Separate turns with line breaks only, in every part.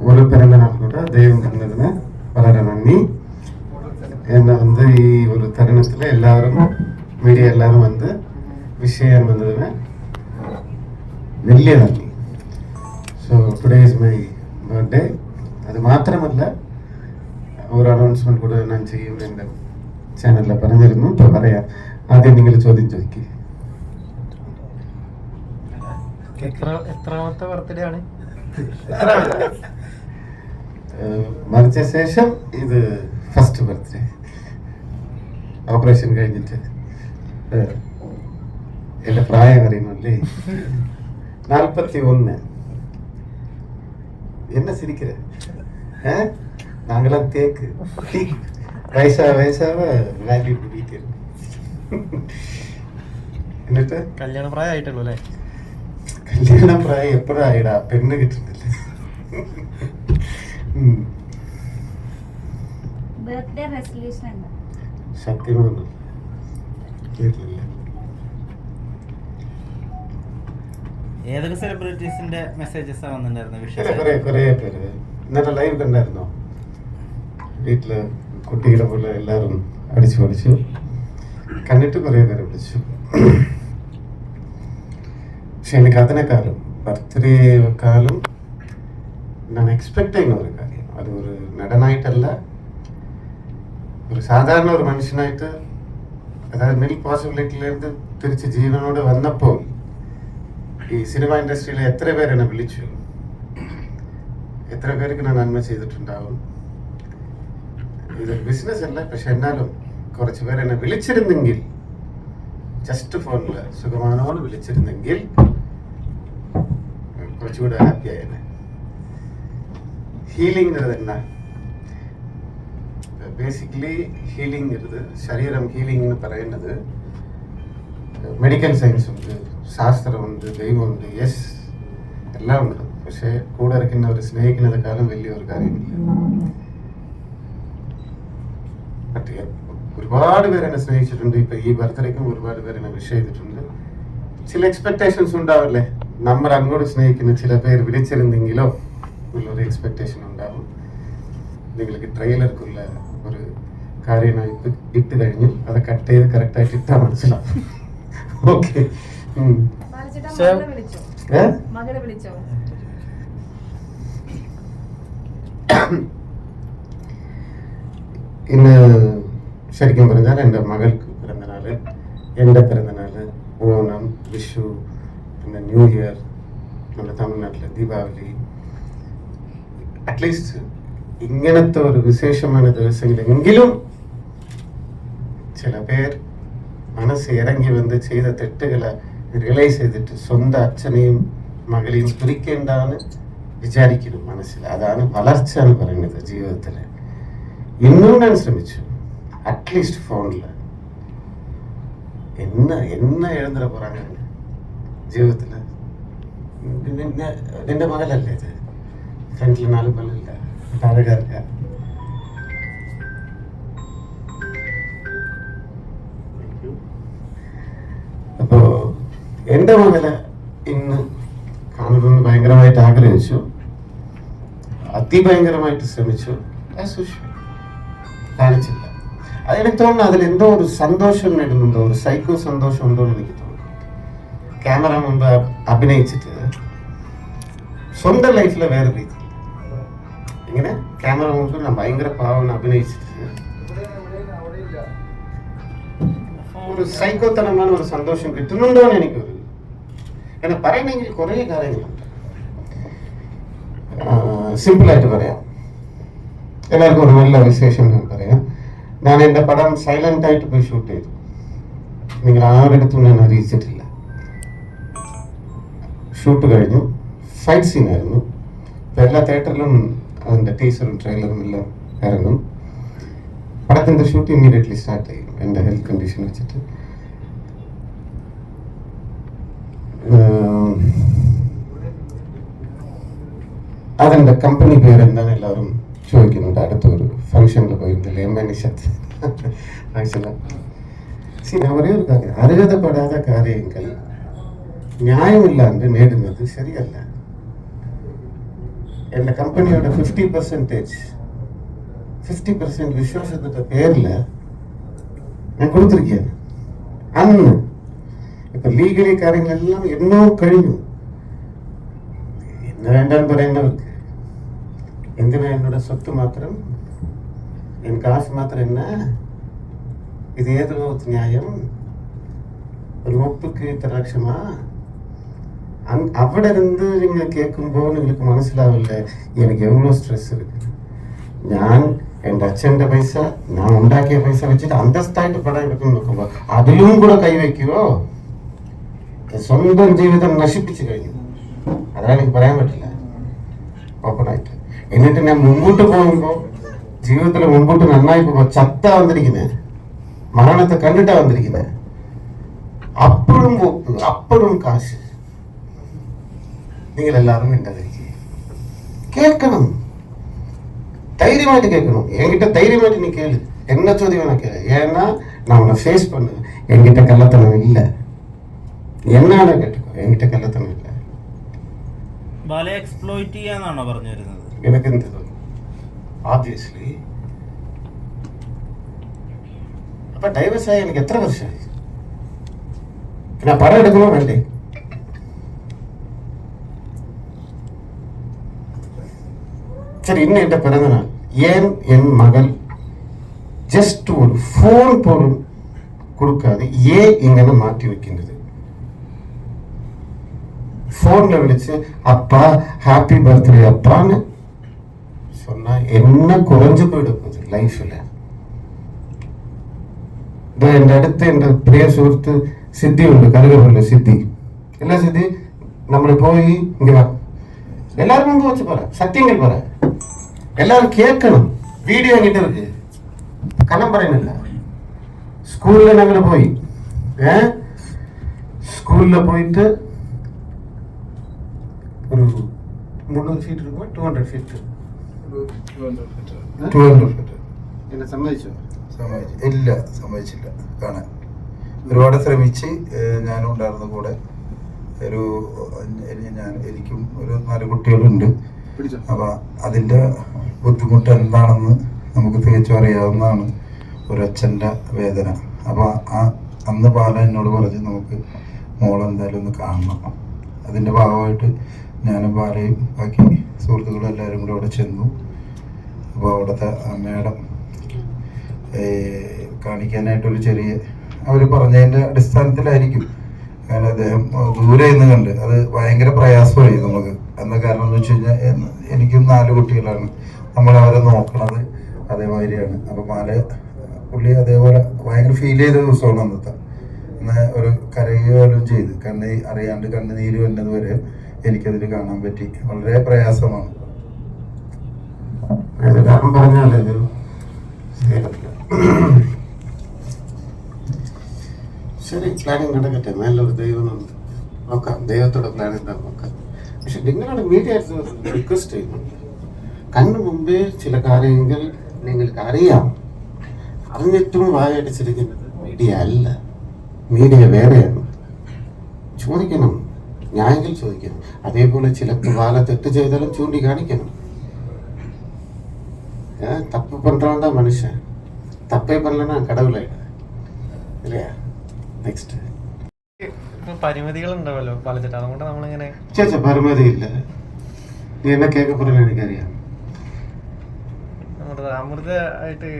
ഒരു പിറന്നാൾ കൂടെ ദൈവം തന്നതിന് വളരെ നന്ദി. എന്നെ ഈ ഒരു തരുണത്തിൽ എല്ലാവരും മീഡിയ എല്ലാവരും വിഷ് ചെയ്യാൻ വന്നതിന് വലിയ നന്ദി. So today is my birthday. അത് മാത്രമല്ല ഒരു അനൗൺസ്മെന്റ് കൂടെ ഞാൻ ചെയ്യും എൻ്റെ ചാനലിൽ പറഞ്ഞിരുന്നു. ഇപ്പോൾ പറയാം. ആദ്യം നിങ്ങൾ ചോദ്യം ചോദിക്കുക.
എത്രാമത്തെ ബർത്ത്ഡേ ആണ്?
മരിച്ച ശേഷം ഇത് ഫസ്റ്റ് ബർത്ത്ഡേ. ഓപ്പറേഷൻ കഴിഞ്ഞിട്ട് എൻ്റെ പ്രായം അറിയുന്നല്ലേ? 41. என்ன சிரிக்கிற? நாங்களாம் தேக்கு வயசாக வேல்யூ கூட்டிட்டு എന്നിട്ട്
കല്യാണ പ്രായം ആയിട്ടുള്ളൂ അല്ലേ?
കല്യാണ പ്രായം എപ്പോഴും ആയിടാ, പെണ്ണ് കിട്ടുന്നില്ല. സത്യമൊന്നും വീട്ടിലില്ല.
ഏതൊക്കെ സെലിബ്രിറ്റീസിന്റെ മെസ്സേജസ് വന്നിട്ടുണ്ടായിരുന്നു?
കുറേ പേര് ഇന്നത്തെ ലൈവ് കണ്ടായിരുന്നോ? വീട്ടില് കുട്ടിയുടെ പോലെ എല്ലാവരും അടിച്ചു പൊളിച്ചു. കണ്ടിട്ട് കുറേ പേര് വിളിച്ചു. പക്ഷെ എനിക്ക് അതിനെക്കാളും ബർത്ത്ഡേക്കാളും ഞാൻ എക്സ്പെക്ട് ചെയ്യുന്ന ഒരു കാര്യം, അത് ഒരു നടനായിട്ടല്ല, ഒരു സാധാരണ ഒരു മനുഷ്യനായിട്ട്, അതായത് നിൽ പോസിബിലിറ്റിയിലേക്ക് തിരിച്ച് ജീവനോട് വന്നപ്പോൾ ഈ സിനിമ ഇൻഡസ്ട്രിയിൽ എത്ര പേരെന്നെ വിളിച്ചു, എത്ര പേർക്ക് ഞാൻ നന്മ ചെയ്തിട്ടുണ്ടാവും. ഇതൊരു ബിസിനസ് അല്ല, പക്ഷെ എന്നാലും കുറച്ച് പേരെന്നെ വിളിച്ചിരുന്നെങ്കിൽ, ജസ്റ്റ് ഫോണിൽ സുഖമാനോന്ന് വിളിച്ചിരുന്നെങ്കിൽ കുറച്ചുകൂടെ ഹാപ്പി ആയേനെ. ഹീലിംഗ് എന്നാ ബേസിക്കലി ഹീലിംഗ് ശരീരം ഹീലിംഗ് എന്ന് പറയുന്നത് മെഡിക്കൽ സയൻസ് ഉണ്ട്, ശാസ്ത്രമുണ്ട്, ദൈവമുണ്ട്, യെസ് എല്ലാം ഉണ്ട്. പക്ഷെ കൂടെ ഇരിക്കുന്നവർ സ്നേഹിക്കുന്നതിനേക്കാളും വലിയൊരു കാര്യമില്ല. ഒരുപാട് പേര് എന്നെ സ്നേഹിച്ചിട്ടുണ്ട്. ഇപ്പൊ ഈ ബർത്ത്ഡേക്കും ഒരുപാട് പേര് എന്നെ വിഷ് ചെയ്തിട്ടുണ്ട്. ചില എക്സ്പെക്ടേഷൻസ് ഉണ്ടാവില്ലേ, നമ്മൾ അങ്ങോട്ട് സ്നേഹിക്കുന്ന ചില പേര് വിളിച്ചിരുന്നെങ്കിലോ ഉള്ളൊരു എക്സ്പെക്ടേഷൻ ഉണ്ടാവും. നിങ്ങൾക്ക് ട്രെയിലർക്കുള്ള ഒരു കാര്യം ഇട്ട് കഴിഞ്ഞു, അത് കട്ട് ചെയ്ത് കറക്റ്റായിട്ട് ഇട്ടാൽ മനസ്സിലാവും. ഓക്കെ. ഇന്ന് ശരിക്കും പറഞ്ഞാൽ എൻ്റെ മകൾക്ക് പിറന്നനാള്, എൻ്റെ പിറന്നനാള്, ഓണം, വിഷു, പിന്നെ ന്യൂ ഇയർ, നമ്മുടെ തമിഴ്നാട്ടിലെ ദീപാവലി, അറ്റ്ലീസ്റ്റ് ഇങ്ങനത്തെ ഒരു വിശേഷമായ ദിവസങ്ങളെങ്കിലും ചില പേർ മനസ്സ് ഇറങ്ങി ചെയ്ത തെറ്റുകളെ റിയലൈസ് ചെയ്തിട്ട് സ്വന്തം അച്ഛനെയും മകളെയും പിരിക്കേണ്ടാന്ന് വിചാരിക്കുന്നു മനസ്സിൽ. അതാണ് വളർച്ച എന്ന് പറയുന്നത് ജീവിതത്തിൽ. ഇന്നും ഞാൻ ശ്രമിച്ചു, അറ്റ്ലീസ്റ്റ് ഫോണിൽ என்ன எழுந்துட போறாங்க ജീവിതത്തിൽ. നിന്റെ മകളല്ലേ ഇത്? ഫ്രണ്ടിൽ 4 പല്ലില്ല, അഴകാർക്ക. അപ്പോ എൻ്റെ മകളെ ഇന്ന് കാണുമെന്ന് ഭയങ്കരമായിട്ട് ആഗ്രഹിച്ചു, അതിഭയങ്കരമായിട്ട് ശ്രമിച്ചു. കാണിച്ചില്ല. അതെനിക്ക് തോന്നുന്നു അതിലെന്തോ ഒരു സന്തോഷം നേടുന്നുണ്ടോ, ഒരു സൈക്കോ സന്തോഷം ഉണ്ടോ എന്ന് എനിക്ക് തോന്നുന്നു. ക്യാമറ മുമ്പ് അഭിനയിച്ചിട്ട് സ്വന്തം ലൈഫിലെ വേറെ രീതി, ഇങ്ങനെ ക്യാമറ മുമ്പ് ഞാൻ ഭയങ്കര പാവം അഭിനയിച്ചിട്ട് ഒരു സൈക്കോത്തരமான ഒരു സന്തോഷം കിട്ടുന്നുണ്ടോ എന്ന് എനിക്കൊരു, എന്നെ പറയണമെങ്കിൽ കുറേ കാര്യങ്ങളുണ്ട്. സിമ്പിളായിട്ട് പറയാം, എല്ലാവർക്കും ഒരു നല്ല വിശേഷം ഞാൻ പറയാം. ഞാൻ എൻ്റെ പടം സൈലന്റ് ആയിട്ട് പോയി ഷൂട്ട് ചെയ്തു. നിങ്ങൾ ആരുടെടുത്തും ഞാൻ അറിയിച്ചിട്ടില്ല. ഷൂട്ട് കഴിഞ്ഞു, ഫൈറ്റ് സീൻ ആയിരുന്നു. ഇപ്പം എല്ലാ തിയേറ്ററിലും അതിൻ്റെ ടീസറും ട്രെയിലറും എല്ലാം ഇറങ്ങും. പടത്തിൻ്റെ ഷൂട്ട് ഇമ്മീഡിയറ്റ്ലി സ്റ്റാർട്ട് ചെയ്യും എൻ്റെ ഹെൽത്ത് കണ്ടീഷൻ വെച്ചിട്ട്. അതിൻ്റെ കമ്പനി പേരെന്താണ് എല്ലാവരും ചോദിക്കുന്നുണ്ട്. അടുത്തൊരു ഫംഗ്ഷനിൽ പോയിരുന്നില്ല, എംബനിഷത്ത് ഞാൻ ഒരേ ഒരു കാര്യം, അർഹതപ്പെടാത്ത കാര്യങ്ങൾ ന്യായമില്ലാണ്ട് നേടുന്നത് ശരിയല്ല. എൻ്റെ കമ്പനിയോட 50% വിശ്വാസത്തിൻ്റെ പേരിൽ ഞാൻ കൊടുത്തിരിക്കുകയാണ്. അന്ന് ഇപ്പൊ ലീഗലി കാര്യങ്ങളെല്ലാം എന്നോ കഴിഞ്ഞു. എന്ന് വേണ്ടാന്ന് പറയുന്നവർക്ക് എന്തിനാ എന്നോட സ്വത്ത് മാത്രം, എൻ കാശ് മാത്രം என்ன? ഇത് ഏത് ന്യായം? ഒരു ഒപ്പുക്ക് ഇത്ര ലക്ഷമാ? അവിടെ ഇருந்து നിങ്ങൾ കേൾക്കുമ്പോൾ നിങ്ങൾക്ക് മനസ്സിലാവില്ലേ എനിക്ക് എவ்வளோ സ്ട്രെസ് ഇருக்கு. ഞാൻ എൻ്റെ അച്ഛൻ്റെ പൈസ, ഞാൻ ഉണ്ടാക്കിയ പൈസ വെച്ചിട്ട് അന്തസ്ഥായിട്ട് പടം എടുക്കുന്നു നോക്കുമ്പോൾ അതിലും കൂടെ കൈവയ്ക്കുവോ? സ്വന്തം ജീവിതം നശിപ്പിച്ചു കഴിഞ്ഞു. അതാണ് എനിക്ക് പറയാൻ പറ്റില്ല ഓപ്പണായിട്ട്. എന്നിട്ട് ഞാൻ മുമ്പോട്ട് പോകുമ്പോൾ, ജീവിതത്തിൽ മുമ്പോട്ട് നന്നായി പോകുമ്പോൾ ചത്ത വന്നിരിക്കുന്നത്, മരണത്തെ കണ്ടിട്ടാ വന്നിരിക്കുന്നത്. അപ്പോഴും ഒപ്പ്, അപ്പോഴും കാശ്. നിങ്ങളെല്ലാവരും മിണ്ടാതിരിക്കുക, കേൾക്കണം, தைரியமாயிட்டு கேட்கணும். என்கிட்ட தைரியமாயிட்டு நீ கேளு, என்ன ചോദ്യം வேணா கேளு. ஏன்னா நான் உன்னை ஃபேஸ் பண்ணுவேன். என்கிட்ட கள்ளத்தனம் இல்லை, എന്നാണ് കേട്ടോ, എன்கிட்ட കള്ളത്തനം ഇല്ല.
ബാലയെ എക്സ്പ്ലോയിറ്റ് ചെയ്യാന്നാണോ പറഞ്ഞു വരുന്നത്?
എനിക്ക് എന്ത് തോന്നുന്നു? ഓബ്വിയസ്ലി അപ്പൊ ഡൈവേഴ്സ് ആയി എനിക്ക് എത്ര വർഷമായി? ഞാൻ പടം എടുക്കണോ വേണ്ടേ? சரி, இன்னும் என்கிட்ட பிறந்த நாள், ஏன் என் மகள் ஜஸ்ட் ஒரு ஃபோன் போடும் கொடுக்காது, ஏன் இங்கன்னு மாற்றி வைக்கின்றது? ஃபோன்ல விളിച്ച് அப்பா ஹாப்பி பர்த்டே அப்பான்னு சொன்னா என்ன குறைஞ்சு போயிடுது ലൈഫില്? എൻ്റെ അടുത്ത് എൻ്റെ പ്രിയ സുഹൃത്ത് സിദ്ധി ഉണ്ട്, കരുകപ്പുള്ള സിദ്ധി. ഇല്ല സിദ്ധി, നമ്മൾ പോയി ഇങ്ങ വാ, എല്ലാവരും മുമ്പ് വെച്ച് പറ, സത്യങ്ങൾ പറ, എല്ലാവരും കേൾക്കണം. വീഡിയോ എങ്ങിട്ട് ഇருக்கு, കള്ളം പറയുന്നില്ല. സ്കൂളിൽ ഞങ്ങൾ പോയി, സ്കൂളിൽ പോയിട്ട് ഒരു 300 ഫീറ്റ് ഇരിക്കുമ്പോൾ 200 ഫീറ്റ് എന്നെ സമ്മതിച്ചോ?
ഇല്ല, സമ്മതിച്ചില്ല കാണാൻ. ഒരുപാട് ശ്രമിച്ച്, ഞാനും ഉണ്ടായിരുന്ന കൂടെ. എനിക്കും ഒരു 4 കുട്ടികളുണ്ട്. അപ്പൊ അതിന്റെ ബുദ്ധിമുട്ട് എന്താണെന്ന് നമുക്ക് തികച്ചും അറിയാവുന്നതാണ്, ഒരച്ഛൻ്റെ വേദന. അപ്പൊ അന്ന് ബാല എന്നോട് പറഞ്ഞ് നമുക്ക് മോളെന്തായാലും ഒന്ന് കാണണം. അതിന്റെ ഭാഗമായിട്ട് ഞാനും ബാലയും ബാക്കി സുഹൃത്തുക്കളും എല്ലാവരും കൂടെ അവിടെ ചെന്നു. അപ്പോൾ അവിടുത്തെ മേഡം കാണിക്കാനായിട്ടൊരു ചെറിയ, അവർ പറഞ്ഞതിൻ്റെ അടിസ്ഥാനത്തിലായിരിക്കും, കാരണം അദ്ദേഹം ദൂരെ നിന്ന് കണ്ട് അത് ഭയങ്കര പ്രയാസമായി നമുക്ക്. എന്താ കാരണം എന്ന് വെച്ച് കഴിഞ്ഞാൽ എനിക്കും 4 കുട്ടികളാണ്, നമ്മൾ അവരെ നോക്കണത് അതേമാതിരിയാണ്. അപ്പം പുള്ളി അതേപോലെ ഭയങ്കര ഫീൽ ചെയ്ത ദിവസമാണ് അന്നത്തെ. എന്നാൽ ഒരു കരയുകയും ചെയ്ത്, അറിയാണ്ട് കണ്ണുനീര് വന്നത് വരെ എനിക്കതിൽ കാണാൻ പറ്റി. വളരെ പ്രയാസമാണ്.
ശരി, പ്ലാനിങ് നടക്കട്ടെ, നല്ലൊരു ദൈവം നോക്കാം, ദൈവത്തോടെ പ്ലാൻ എന്താ നോക്കാം. പക്ഷെ നിങ്ങളുടെ മീഡിയ റിക്വസ്റ്റ് ചെയ്യുന്നുണ്ട്, കണ്ണു മുമ്പേ ചില കാര്യങ്ങൾ നിങ്ങൾക്ക് അറിയാം, അറിഞ്ഞിട്ടും വായടിച്ചിരിക്കുന്നത് മീഡിയ അല്ല, മീഡിയ വേറെയാണ്. ചോദിക്കണം, ന്യായങ്ങൾ ചോദിക്കണം. അതേപോലെ ചിലപ്പോൾ വാല തെറ്റ് ചെയ്താലും ചൂണ്ടിക്കാണിക്കണം. തപ്പ് പண்றவன் தான் മനുഷ്യൻ, തപ്പേ பண்ணலன்னா கடவுளாயிடு இல்லையா? നെക്സ്റ്റ്
പരിമിതികൾ ഉണ്ടാവല്ലോ പാലച്ചേട്ടാ, അതുകൊണ്ട് നമ്മളിങ്ങനെ
ചേച്ചാ പരിമിതി ഇല്ല. നീ എന്നെ കേൾക്കപ്പെടുന്ന എനിക്കറിയാം.
നമ്മുടെ അമൃത ആയിട്ട്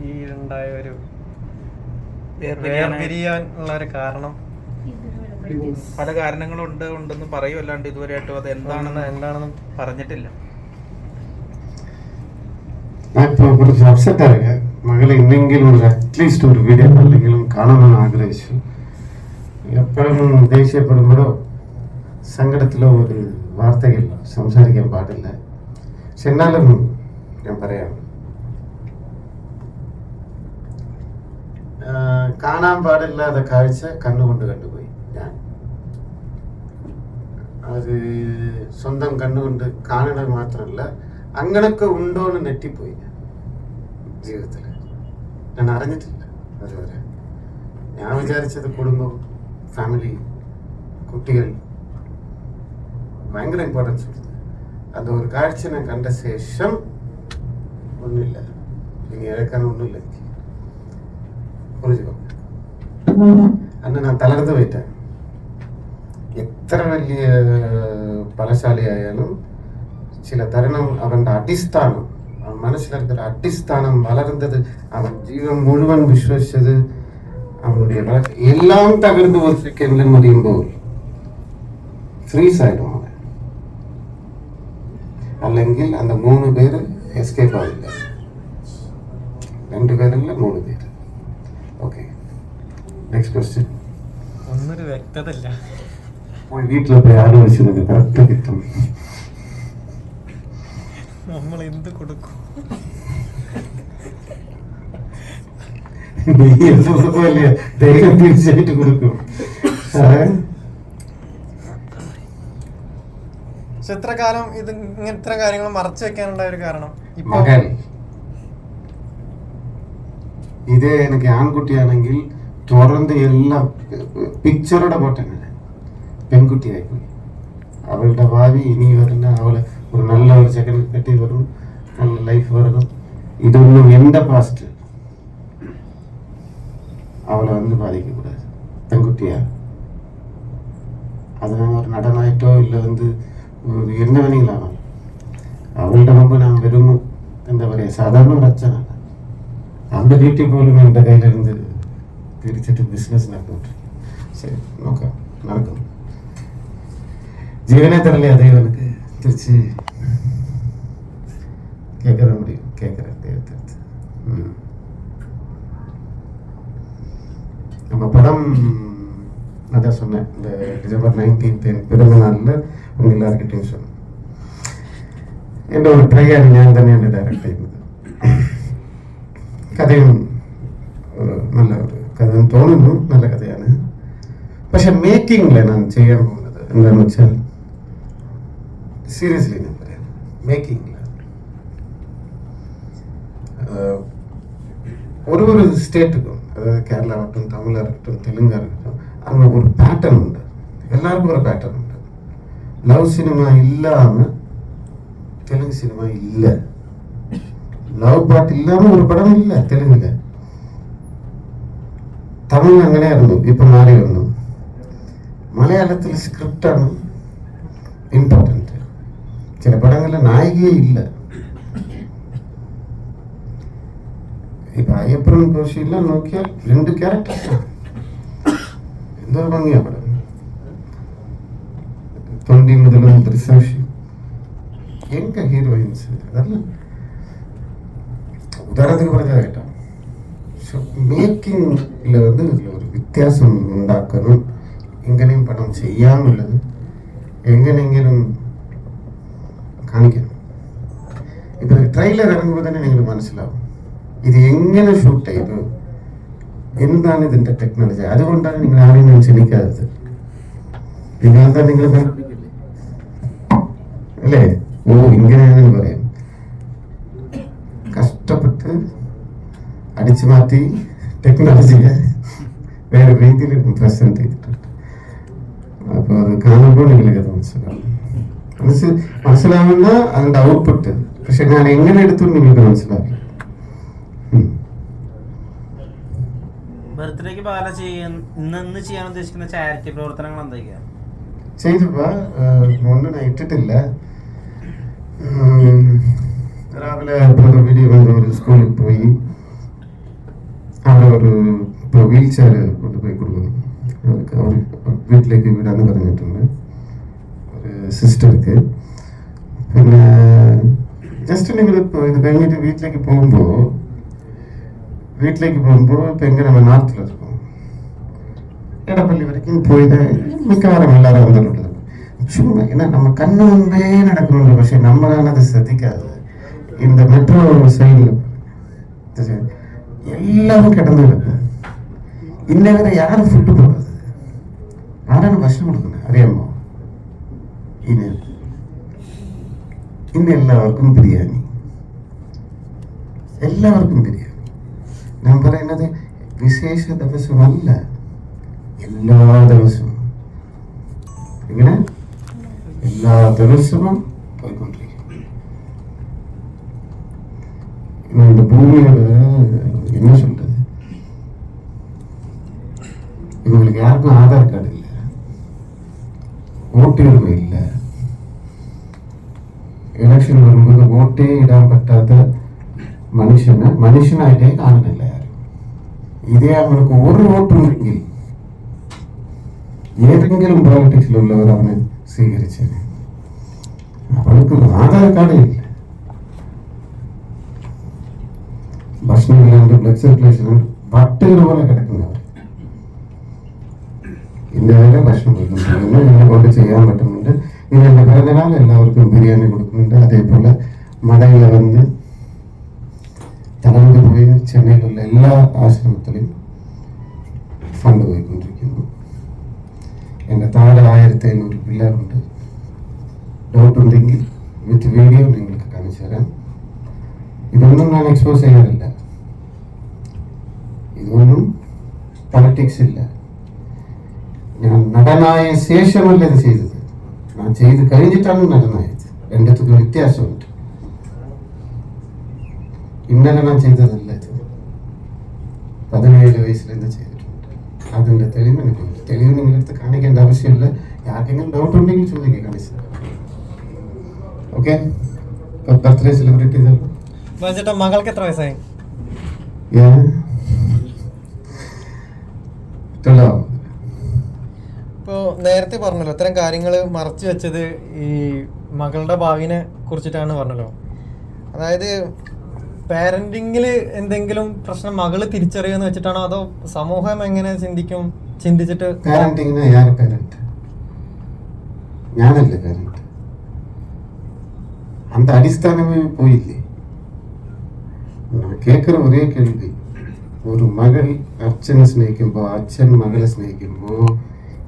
ഈ ഉണ്ടായ ഒരു വേർപിരിയാൻ ഉള്ള ഒരു കാരണം, പല കാരണങ്ങളും ഉണ്ടെന്ന് പറയുമല്ലാണ്ട് ഇതുവരെയായിട്ടും അത് എന്താണെന്ന് പറഞ്ഞിട്ടില്ല.
ഞാൻ ഇപ്പോൾ കുറച്ച് അപ്സെറ്റ് ആവുക. മകളെ ഇന്നെങ്കിലും അറ്റ്ലീസ്റ്റ് ഒരു വീഡിയോ അല്ലെങ്കിലും കാണണമെന്ന് ആഗ്രഹിച്ചു. എപ്പോഴും ദേഷ്യപ്പെടുമ്പോഴോ സങ്കടത്തിലോ ഒരു വാർത്തകൾ സംസാരിക്കാൻ പാടില്ല. പക്ഷെ എന്നാലും ഞാൻ പറയാം, കാണാൻ പാടില്ലാത്ത കാഴ്ച കണ്ണുകൊണ്ട് കണ്ടുപോയി ഞാൻ. അത് സ്വന്തം കണ്ണുകൊണ്ട് കാണുന്നത് മാത്രമല്ല, അങ്ങനൊക്കെ ഉണ്ടോന്ന് നെറ്റിപ്പോയി ജീവിതത്തിൽ. ഞാൻ അറിഞ്ഞിട്ടില്ല അതുവരെ. ഞാൻ വിചാരിച്ചത് കുടുംബം, ഫാമിലി, കുട്ടികൾ ഭയങ്കര ഇമ്പോർട്ടൻസ് കൊടുത്തു. அந்த ഒരു കാഴ്ച ഞാൻ കണ്ട ശേഷം ഒന്നുമില്ല, ഇനി ഇഴക്കാൻ ഒന്നുമില്ല എനിക്ക്. അന്ന് ഞാൻ തളർന്നു പോയിട്ടാണ്. എത്ര വലിയ ബലശാലിയായാലും ചില തരുണം അവന്റെ അടിസ്ഥാനം, അവൻ മനസ്സിലാക്കിയ അടിസ്ഥാനം വളർന്നത്, അവൻ ജീവൻ മുഴുവൻ വിശ്വസിച്ചത്, അവനുடைய എല്ലാം തകർന്നു ഒരു സെക്കൻഡിൽ മറിയുമ്പോൾ ഫ്രീസ് ആയിടും അവൻ. അല്ലെങ്കിൽ அந்த 3 പേര് എസ്കേപ്പ് ആവില്ല, 2 പേരല്ല 3 പേര്. Okay, next question.
ഒന്നൊരു വ്യക്തത ഇല്ല.
പോയി വീട്ടിൽ പോയി ആലോചിച്ചത് കറക്റ്റ് കിട്ടും.
നമ്മൾ എന്ത് കൊടുക്കും?
നീ എന്ത് കൊടുക്കുമല്ലേ, ദൈവം തീർച്ചയായിട്ട് കൊടുക്കും.
പക്ഷെ എത്ര കാലം ഇത് ഇങ്ങനെ ഇത്ര കാര്യങ്ങൾ മറച്ചു വെക്കാനുണ്ടായ ഒരു കാരണം?
മകൻ, ഇതേ എനിക്ക് ആൺകുട്ടിയാണെങ്കിൽ തുറന്ന് എല്ലാം പിക്ചറോടെ പോട്ടെ, പെൺകുട്ടിയായിപ്പോയി. അവളുടെ ഭാവി ഇനി വരുന്ന അവളെ ഒരു നല്ല ഒരു സെക്കൻഡ് കെട്ടി വരും, നല്ല ലൈഫ് വരണം. ഇതൊന്നും എൻ്റെ പാസ്റ്റ് அவளை வந்து பாதிக்கக்கூடாது. பெண்குட்டியா அதனால ஒரு நடனாயிட்டோ இல்லை வந்து என்ன வேணுங்களாம் അവളുടെ മുമ്പ് ഞാൻ വരുന്നു എന്താ പറയുക, സാധാരണ ഒരു അച്ഛനാണ്. അവൻ്റെ വീട്ടിൽ പോലും എൻ്റെ കയ്യിലിരുന്ന് തിരിച്ചിട്ട് ബിസിനസ് നടന്നിട്ട്. ശരി, നോക്കാം, നടക്കും. ജീവനെ തരല്ലേ അതേ எனக்கு തിരിച്ച് കേൾക്കാൻ முடியும், കേൾக்கிறேன் ദൈവത്തെ. நம்ம படம் அதான் சொன்னேன், இந்த டிசம்பர் 19 பிறந்த நாளில் உங்கள் எல்லாருக்கிட்டையும் சொன்னேன். എൻ്റെ ഒരു ട്രൈയാണ് ഞാൻ തന്നെയാണ് ഡയറക്റ്റ് ചെയ്യുന്നത്. കഥയും നല്ല ഒരു കഥ തോന്നുന്നു, നല്ല കഥയാണ്. പക്ഷെ മേക്കിങ്ങിൽ ഞാൻ ചെയ്യാൻ പോകുന്നത് എന്താണെന്ന് വെച്ചാൽ, സീരിയസ്ലി ഞാൻ പറയാം, മേക്കിങ്ങിൽ ஒரு ஸ்டேட்டுக்கும், அதாவது கேரளா இருக்கட்டும், தமிழாக இருக்கட்டும், தெலுங்கா இருக்கட்டும், அங்கே ஒரு பேட்டர்ன் உண்டு. எல்லாருக்கும் ஒரு பேட்டர்ன் உண்டு. லவ் சினிமா இல்லாமல் தெலுங்கு சினிமா இல்லை. ലവ് പാട്ട് ഇല്ലാமல் ഒരു പടം ഇല്ല തെലുങ്കില്. തമിഴ് അങ്ങനെയായിരുന്നു, ഇപ്പം മാറി വന്നു. മലയാളത്തിൽ സ്ക്രിപ്റ്റാണ് ഇമ്പോർട്ടൻറ്റ്. ചില പടങ്ങളിൽ നായികയേ ഇല്ല. ഇപ്പം അയ്യപ്പനും കോശിയെല്ലാം നോക്കിയാൽ 2 ക്യാരക്ടേഴ്സാണ്. എന്തൊരു ഭംഗിയാ പടം. തൊണ്ടി മുതലും ദൃശ്യാക്ഷി எங்க ஹீரோயின்ஸ் அதெல்லாம் உதாரணத்துக்கு പറഞ്ഞാൽ കേട്ടോ. മേക്കിങ്ങിൽ வந்து ഇതിൽ ഒരു വ്യത്യാസം ഉണ്ടാക്കണം, എങ്ങനെയും പടം ചെയ്യാനുള്ളത് എങ്ങനെയെങ്കിലും കാണിക്കണം. ഇപ്പം ട്രെയിലർ ഇറങ്ങുമ്പോൾ തന്നെ നിങ്ങൾ മനസ്സിലാവും ഇത് എങ്ങനെ ഷൂട്ട് ചെയ്തു, എന്താണ് ഇതിൻ്റെ ടെക്നോളജി. അതുകൊണ്ടാണ് നിങ്ങൾ ആരെയും ഞാൻ ക്ഷണിക്കാത്തത്. നിങ്ങളെന്താ നിങ്ങൾ അല്ലേ, ഓ ഇങ്ങനെയാണെന്ന് പറയും. കഷ്ടപ്പെട്ട് അടിച്ചു മാറ്റി ടെക്നോളജിയെ വേറെ രീതിയിൽ പ്രസന്റ് ചെയ്തിട്ടുണ്ട്. അപ്പോൾ അത് കാണുമ്പോൾ നിങ്ങൾക്കത് മനസ്സിലാവുന്ന അതിൻ്റെ ഔട്ട്പുട്ട്. പക്ഷെ ഞാൻ എങ്ങനെ എടുത്തു നിങ്ങൾക്ക് മനസ്സിലാവില്ല.
ബർത്ത്ഡേക്ക് ബാല ഇന്ന് ചെയ്യാൻ ഉദ്ദേശിക്കുന്ന ചാരിറ്റി പ്രവർത്തനങ്ങൾ എന്തൊക്കെയാണ്?
ചെയ്തപ്പാ ഒന്നും ഞാൻ ഇട്ടിട്ടില്ല. രാവിലെ വീഡിയോ വന്ന് ഒരു സ്കൂളിൽ പോയി അവിടെ ഒരു ഇപ്പോൾ വീൽ ചെയർ കൊണ്ടുപോയി കൊടുക്കുന്നു. അവർക്ക് അവർ വീട്ടിലേക്ക് വിടാന്ന് പറഞ്ഞിട്ടുണ്ട് ഒരു സിസ്റ്റർക്ക്. പിന്നെ ജസ്റ്റ് നിങ്ങൾ ഇപ്പോൾ ഇത് കഴിഞ്ഞിട്ട് വീട്ടിലേക്ക് പോകുമ്പോൾ இப்போ எங்கே நம்ம நார்த்தில் இருக்கோம், எடப்பள்ளி வரைக்கும் போய் தான் மிக்கவாரம் எல்லாரும் வந்துட்டு சும்மா. ஏன்னா நம்ம கண்ணு முன்பே நடக்கணும், പക്ഷേ നമ്മളാണ് അത് ശ്രദ്ധിക്കാതെ. இந்த மெட்ரோ சைடில் எல்லாரும் കിടന്നു കിടക്കും. ഇന്നേ വരെ யாரும் ഫുഡ് പോടുന്നത്, ആരാണ് ഭക്ഷണം കൊടുക്കുന്നത് അറിയാമോ? ഇന്ന് എല്ലാവർക്കും ബിരിയാണി, എല്ലാവർക്കും ബിരിയാണി. ഞാൻ പറയുന്നത് വിശേഷ ദിവസമല്ല, എല്ലാ ദിവസവും. ഇങ്ങനെ എല്ലാ ദിവസവും போய்கொண்டிருக்கோம். இந்த பூமியோட என்ன சொல்றது, இவங்களுக்கு யாருக்கும் ஆதார் கார்டு இல்லை, ஓட்டு உரிமை இல்லை. எலெக்ஷன் வரும்போது ஓட்டே இடம் பറ്റാத മനുഷ്യനായിട്ടേ കാണുന്നില്ല ആരും. ഇതേ അവർക്ക് ഒരു വോട്ടുണ്ടെങ്കിൽ ഏതെങ്കിലും പോളിറ്റിക്സിലുള്ളവർ അവനെ സ്വീകരിച്ചത്. അവർക്ക് ആധാർ കാർഡേ ഇല്ല, ഭക്ഷണമില്ലാണ്ട് ബ്ലഡ് സർക്കുലേഷൻ പട്ടുകൾ പോലെ കിടക്കുന്നവർ. ഇന്നവരെ ഭക്ഷണം കൊടുക്കുന്നുണ്ട്, എന്നെ കൊണ്ട് ചെയ്യാൻ പറ്റുന്നുണ്ട്. ഇനി എൻ്റെ പിറന്നാൾ എല്ലാവർക്കും ബിരിയാണി കൊടുക്കുന്നുണ്ട്. അതേപോലെ മടയില വന്ന് തളർന്നു പോയ ചെന്നൈയിലുള്ള എല്ലാ ആശ്രമത്തിലും ഫണ്ട് പോയിക്കൊണ്ടിരിക്കുന്നു. എൻ്റെ താഴെ 1500 പിള്ളേരുണ്ട്. ഡൗട്ട് ഉണ്ടെങ്കിൽ വിത്ത് വീഡിയോ നിങ്ങൾക്ക് കാണിച്ചു തരാം. ഇതൊന്നും ഞാൻ എക്സ്പോസ് ചെയ്യാറില്ല, ഇതൊന്നും പൊളിറ്റിക്സ് ഇല്ല. ഞാൻ നടനായ ശേഷമല്ല ഇത് ചെയ്തത്, ഞാൻ ചെയ്ത് കഴിഞ്ഞിട്ടാണ് നടനായത്. രണ്ടത്തും വ്യത്യാസമുണ്ട്. ഇന്നലെ ഞാൻ ചെയ്തതല്ല ഇത്, 17 വയസ്സിലെന്ത് ചെയ്തിട്ടുണ്ട്. അതിൻ്റെ തെളിവ് എനിക്കുണ്ട്. തെളിവ് നിങ്ങളടുത്ത് കാണിക്കേണ്ട ആവശ്യമില്ല. ആർക്കെങ്കിലും ഡൗട്ട് ഉണ്ടെങ്കിൽ ചോദിക്കുക, കാണിച്ചു. ഓക്കെ, ബർത്ത്ഡേ സെലിബ്രേറ്റ് ചെയ്തല്ലോ.
ചേട്ടാ മകൾക്ക് എത്ര വയസ്സായി? ഇപ്പോൾ നേരത്തെ പറഞ്ഞല്ലോ ഇത്തരം കാര്യങ്ങൾ മറച്ചു വെച്ചത് ഈ മകളുടെ ഭാവിനെ കുറിച്ചിട്ടാണ് പറഞ്ഞല്ലോ. അതായത് പാരന്റിങ്ങിൽ എന്തെങ്കിലും പ്രശ്നം മകള് തിരിച്ചറിയുമെന്ന് വെച്ചിട്ടാണോ, അതോ സമൂഹം എങ്ങനെ ചിന്തിച്ചിട്ട്?
പാരന്റിങ്ങിന് யார் பேரண்ட்? ഞാനല്ലേ പാരന്റ്. அந்த அடிസ്ഥാனமே போயில்லை. நான் கேட்குற ஒரே கேள்வி, ഒരു മകൾ അച്ഛനെ സ്നേഹിക്കുമ്പോൾ, അച്ഛൻ മകളെ സ്നേഹിക്കുമ്പോൾ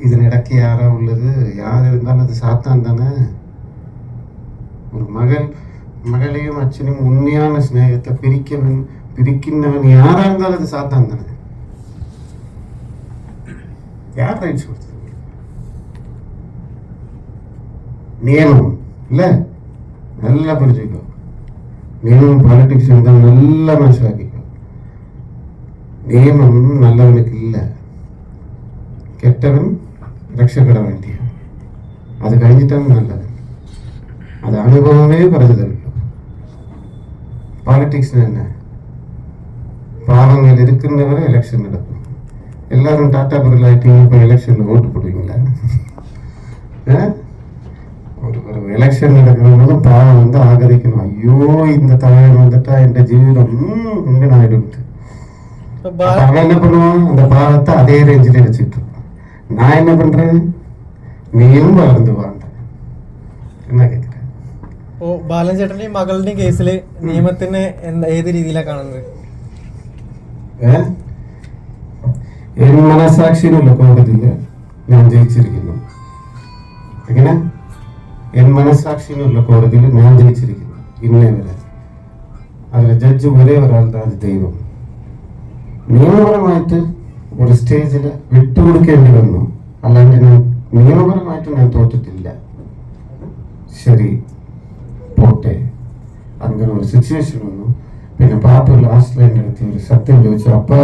ഇതിനിടയ്ക്ക് ആരാ ഉള്ളത്? യാരിരുന്നാലും അത് സാത്താൻ தானே. ഒരു മകളെയും അച്ഛനും ഉണ്ണിயான സ്നേഹത്തെ പിരിക്കുന്നവൻ യാരായിരുന്നാലും അത് സാത്താൻ തന്നെ. யார் ரைட்ஸ் கொடுத்தது? നിയമം അല്ലേ? നല്ല പരിചയിക്കോ. നിയമം പോളിറ്റിക്സ് എന്താ നല്ല മനസ്സിലാക്കിക്കോ. നിയമം നല്ലവനക്കില്ല, കെട്ടവൻ രക്ഷപ്പെടാൻ വേണ്ടിയാണ്. അത് കഴിഞ്ഞിട്ടാണ് നല്ലത്. അത് അനുഭവമേ പറഞ്ഞു തരുള്ളൂ. പാളിറ്റിക്സിന് തന്നെ പാവങ്ങൾ ഇരിക്കുന്നവരെ എലക്ഷൻ നടക്കും. എല്ലാവരും ടാറ്റാ ബിർലായിട്ട് ഇപ്പോൾ എലക്ഷനിൽ വോട്ട് പോடுவீங்களா? ஒரு எலெக்ஷன் நடக்கிறவங்களும் பாவம் வந்து ஆகரிக்கணும். ஐயோ இந்த தலைவன் வந்துட்டா என் ஜீவிதம் இங்கே ஆயிடும். அவன் என்ன பண்ணுவான்? அந்த பாவத்தை அதே ரேஞ்சில் வச்சுட்டு இருப்பான். நான் என்ன பண்றேன்? നീയും വളർന്നു വേണ്ട എന്നാ കേൾக்கிறேன்.
ബാലൻ ചേട്ടന്റെയും മകളുടെയും കേസില് നിയമത്തിന് ഏത് രീതിയിലാണ് കാണുന്നത്?
എൻ മനസാക്ഷിയിലുള്ള കോടതിയിൽ ഞാൻ ജയിച്ചിരിക്കുന്നു. എങ്ങനെ? എൻ മനസാക്ഷിയിലുള്ള കോടതിയിൽ ഞാൻ ജയിച്ചിരിക്കുന്നു ഇന്നേ വരെ. അതിലെ ജഡ്ജ് ഒരേ ഒരാളുടെ, അത് ദൈവം. നിയമപരമായിട്ട് ഒരു സ്റ്റേജിൽ വിട്ടുകൊടുക്കേണ്ടി വന്നു, അല്ലാണ്ട് ഞാൻ നിയമപരമായിട്ട് ഞാൻ തോറ്റിട്ടില്ല. ശരി പോട്ടെ, അങ്ങനെ ഒരു സിറ്റുവേഷൻ വന്നു. പിന്നെ പാപ്പ ലാസ്റ്റ് ലൈൻ എടുത്തി ഒരു സത്യം ചോദിച്ചു. അപ്പൊ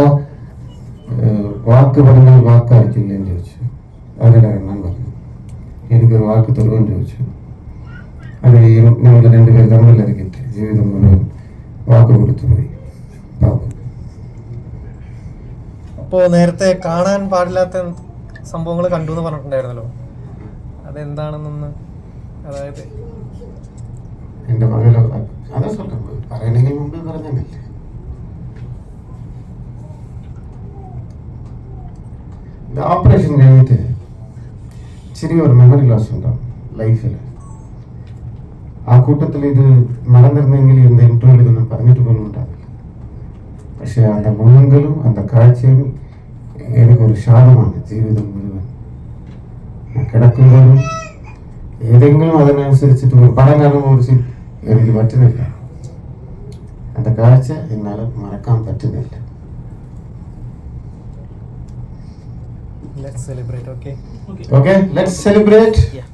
വാക്ക് പറഞ്ഞാൽ വാക്കായിരിക്കില്ലെന്ന് ചോദിച്ചു. അവരുടെ എണ്ണം പറഞ്ഞു, എനിക്കൊരു വാക്ക് തരുമെന്ന് ചോദിച്ചു. അത് ഞങ്ങൾ രണ്ടുപേർ തമ്മിലിറക്കിയിട്ട് ജീവിതം മുഴുവൻ വാക്ക് കൊടുത്തു പോയി.
അപ്പോൾ നേരത്തെ കാണാൻ പാടില്ലാത്ത സംഭവങ്ങൾ കണ്ടു എന്ന് പറഞ്ഞിട്ടുണ്ടായിരുന്നല്ലോ, അതെന്താണെന്നൊന്ന്? അതായത്
എൻ്റെ മകളോ അതാ சொல்றேன், പറയണമെങ്കിൽ മുമ്പ് പറഞ്ഞല്ലേ. இந்த ஆப்ரேஷன் കഴിഞ്ഞിട്ട് ചെറിയൊരു മെമ്മറി ലോസ് ഉണ്ടാവും ലൈഫിൽ. ആ കൂട്ടത്തിൽ ഇത് നടന്നിരുന്നെങ്കിൽ இந்த ഇൻട്രോയിൽ ഇതൊന്നും പറഞ്ഞിട്ട് പോലും ഉണ്ടാവില്ല. പക്ഷെ அந்த മുഖങ്ങളും அந்த കാഴ്ചയും എനിക്കൊരു ശാപമാണ് ജീവിതം മുഴുവൻ. കിടക്കുമ്പോഴും ഏതെങ്കിലും അതിനനുസരിച്ചിട്ട് ഒരു പടം കാണുമ്പോൾ ഒരു എനിക്ക് പറ്റുന്നില്ല. എൻ്റെ കാഴ്ച എന്നാൽ മറക്കാൻ പറ്റുന്നില്ല.
Let's celebrate, okay?
Okay, let's celebrate.
Yeah.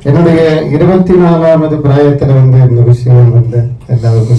என்னுடைய 24வது பிராயத்துல வந்து இந்த விஷயம் வந்து எல்லாருக்கும்